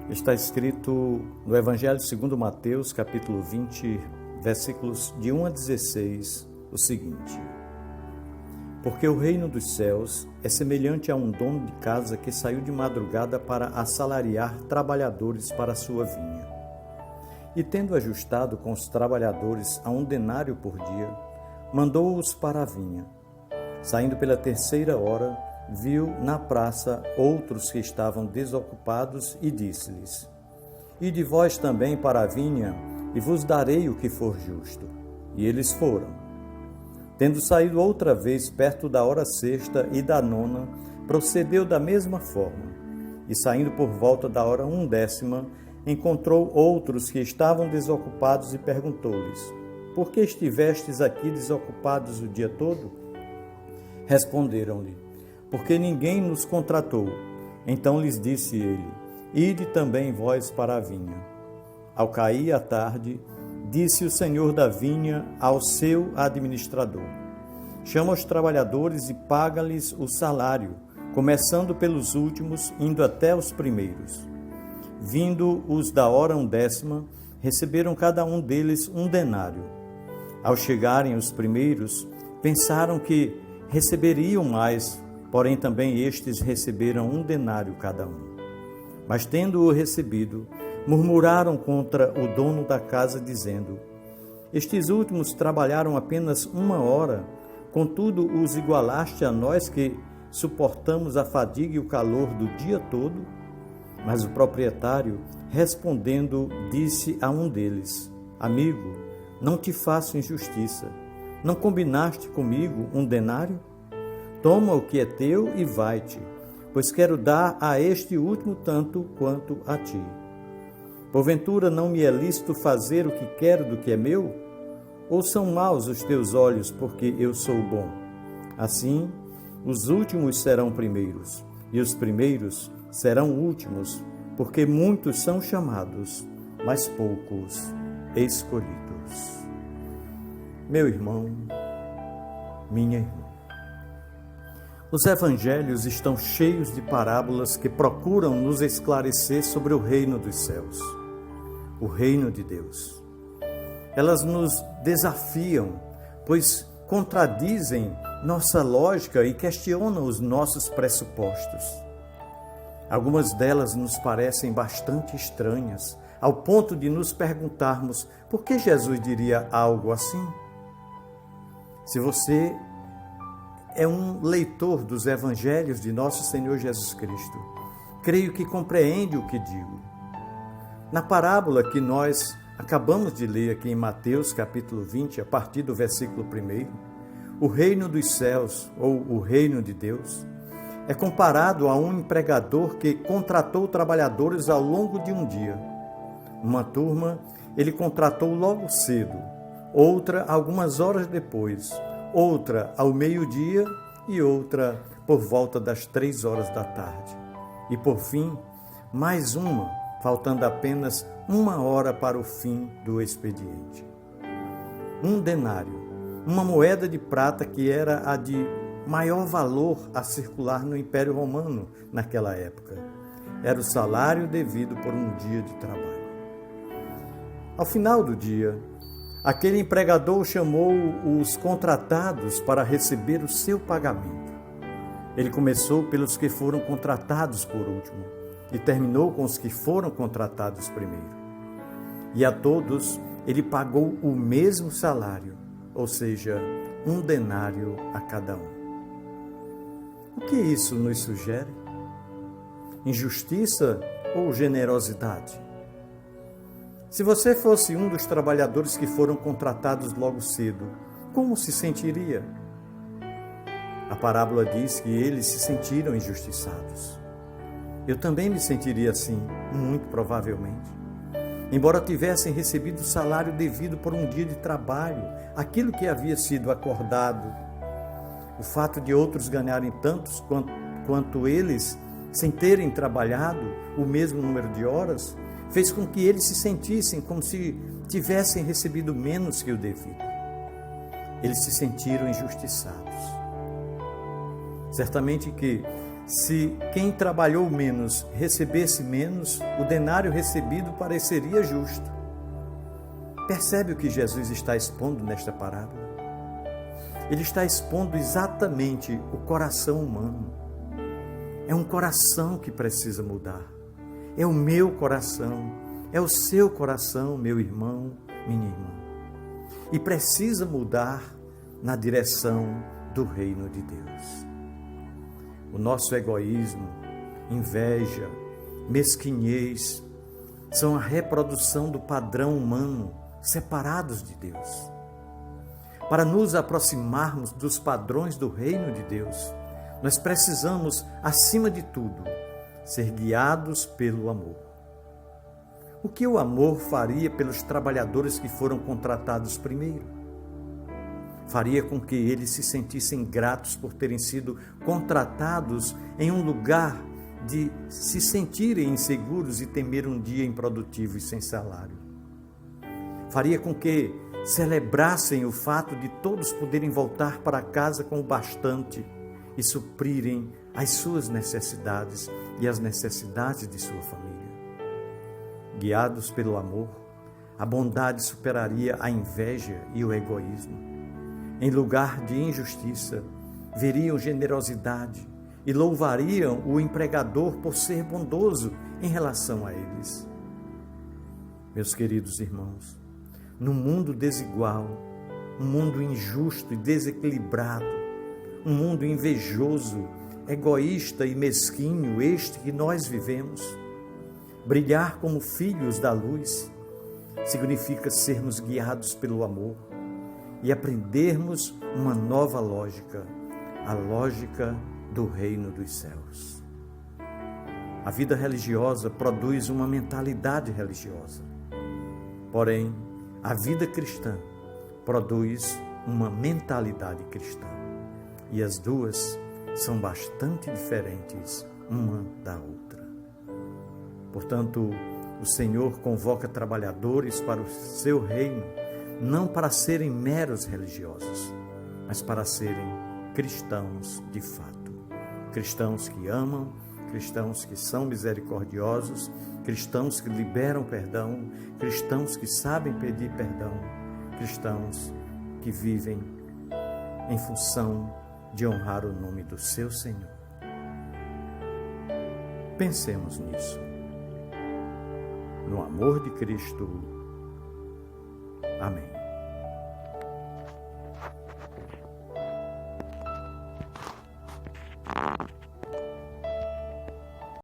Está escrito no Evangelho segundo Mateus, capítulo 20, versículos de 1 a 16, o seguinte: Porque o reino dos céus é semelhante a um dono de casa que saiu de madrugada para assalariar trabalhadores para a sua vinha. E tendo ajustado com os trabalhadores a 1 denário por dia, mandou-os para a vinha. Saindo pela 3ª hora, viu na praça outros que estavam desocupados e disse-lhes: Ide vós também para a vinha, e vos darei o que for justo. E eles foram. Tendo saído outra vez perto da hora 6ª e da 9ª, procedeu da mesma forma. E saindo por volta da hora undécima, encontrou outros que estavam desocupados e perguntou-lhes: Por que estivestes aqui desocupados o dia todo? Responderam-lhe: Porque ninguém nos contratou. Então lhes disse ele: Ide também vós para a vinha. Ao cair a tarde, disse o senhor da vinha ao seu administrador: Chama os trabalhadores e paga-lhes o salário, começando pelos últimos, indo até os primeiros. Vindo os da hora undécima, receberam cada um deles 1 denário. Ao chegarem os primeiros, pensaram que receberiam mais, porém também estes receberam 1 denário cada um. Mas tendo-o recebido, murmuraram contra o dono da casa, dizendo: Estes últimos trabalharam apenas 1 hora, contudo os igualaste a nós que suportamos a fadiga e o calor do dia todo? Mas o proprietário, respondendo, disse a um deles: Amigo, não te faço injustiça. Não combinaste comigo 1 denário? Toma o que é teu e vai-te, pois quero dar a este último tanto quanto a ti. Porventura não me é lícito fazer o que quero do que é meu? Ou são maus os teus olhos, porque eu sou bom? Assim, os últimos serão primeiros, e os primeiros serão últimos, porque muitos são chamados, mas poucos escolhidos. Meu irmão, minha irmã, os evangelhos estão cheios de parábolas que procuram nos esclarecer sobre o reino dos céus, o reino de Deus. Elas nos desafiam, pois contradizem nossa lógica e questionam os nossos pressupostos. Algumas delas nos parecem bastante estranhas, ao ponto de nos perguntarmos por que Jesus diria algo assim. Se você é um leitor dos evangelhos de nosso Senhor Jesus Cristo, creio que compreende o que digo. Na parábola que nós acabamos de ler aqui em Mateus capítulo 20, a partir do versículo 1, o reino dos céus, ou o reino de Deus, é comparado a um empregador que contratou trabalhadores ao longo de um dia. Uma turma ele contratou logo cedo, outra algumas horas depois, outra ao meio-dia e outra por volta das 3 horas da tarde. E por fim, mais uma, faltando apenas 1 hora para o fim do expediente. 1 denário, uma moeda de prata que era a de maior valor a circular no Império Romano naquela época. Era o salário devido por um dia de trabalho. Ao final do dia, aquele empregador chamou os contratados para receber o seu pagamento. Ele começou pelos que foram contratados por último e terminou com os que foram contratados primeiro. E a todos ele pagou o mesmo salário, ou seja, 1 denário a cada um. O que isso nos sugere? Injustiça ou generosidade? Se você fosse um dos trabalhadores que foram contratados logo cedo, como se sentiria? A parábola diz que eles se sentiram injustiçados. Eu também me sentiria assim, muito provavelmente. Embora tivessem recebido o salário devido por um dia de trabalho, aquilo que havia sido acordado, o fato de outros ganharem tantos quanto eles, sem terem trabalhado o mesmo número de horas, fez com que eles se sentissem como se tivessem recebido menos que o devido. Eles se sentiram injustiçados. Certamente que, Se quem trabalhou menos recebesse menos, o denário recebido pareceria justo. Percebe o que Jesus está expondo nesta parábola? Ele está expondo exatamente o coração humano. É um coração que precisa mudar. É o meu coração, é o seu coração, meu irmão, minha irmã. E precisa mudar na direção do reino de Deus. O nosso egoísmo, inveja, mesquinhez são a reprodução do padrão humano, separados de Deus. Para nos aproximarmos dos padrões do reino de Deus, nós precisamos, acima de tudo, ser guiados pelo amor. O que o amor faria pelos trabalhadores que foram contratados primeiro? Faria com que eles se sentissem gratos por terem sido contratados em um lugar de se sentirem inseguros e temer um dia improdutivo e sem salário. Faria com que celebrassem o fato de todos poderem voltar para casa com o bastante e suprirem as suas necessidades e as necessidades de sua família. Guiados pelo amor, a bondade superaria a inveja e o egoísmo. Em lugar de injustiça, veriam generosidade e louvariam o empregador por ser bondoso em relação a eles. Meus queridos irmãos, no mundo desigual, um mundo injusto e desequilibrado, um mundo invejoso, egoísta e mesquinho, este que nós vivemos, brilhar como filhos da luz significa sermos guiados pelo amor e aprendermos uma nova lógica, a lógica do reino dos céus. A vida religiosa produz uma mentalidade religiosa. Porém, a vida cristã produz uma mentalidade cristã. E as duas são bastante diferentes uma da outra. Portanto, o Senhor convoca trabalhadores para o seu reino, não para serem meros religiosos, mas para serem cristãos de fato. Cristãos que amam, cristãos que são misericordiosos, cristãos que liberam perdão, cristãos que sabem pedir perdão, cristãos que vivem em função de honrar o nome do seu Senhor. Pensemos nisso. No amor de Cristo. Amém.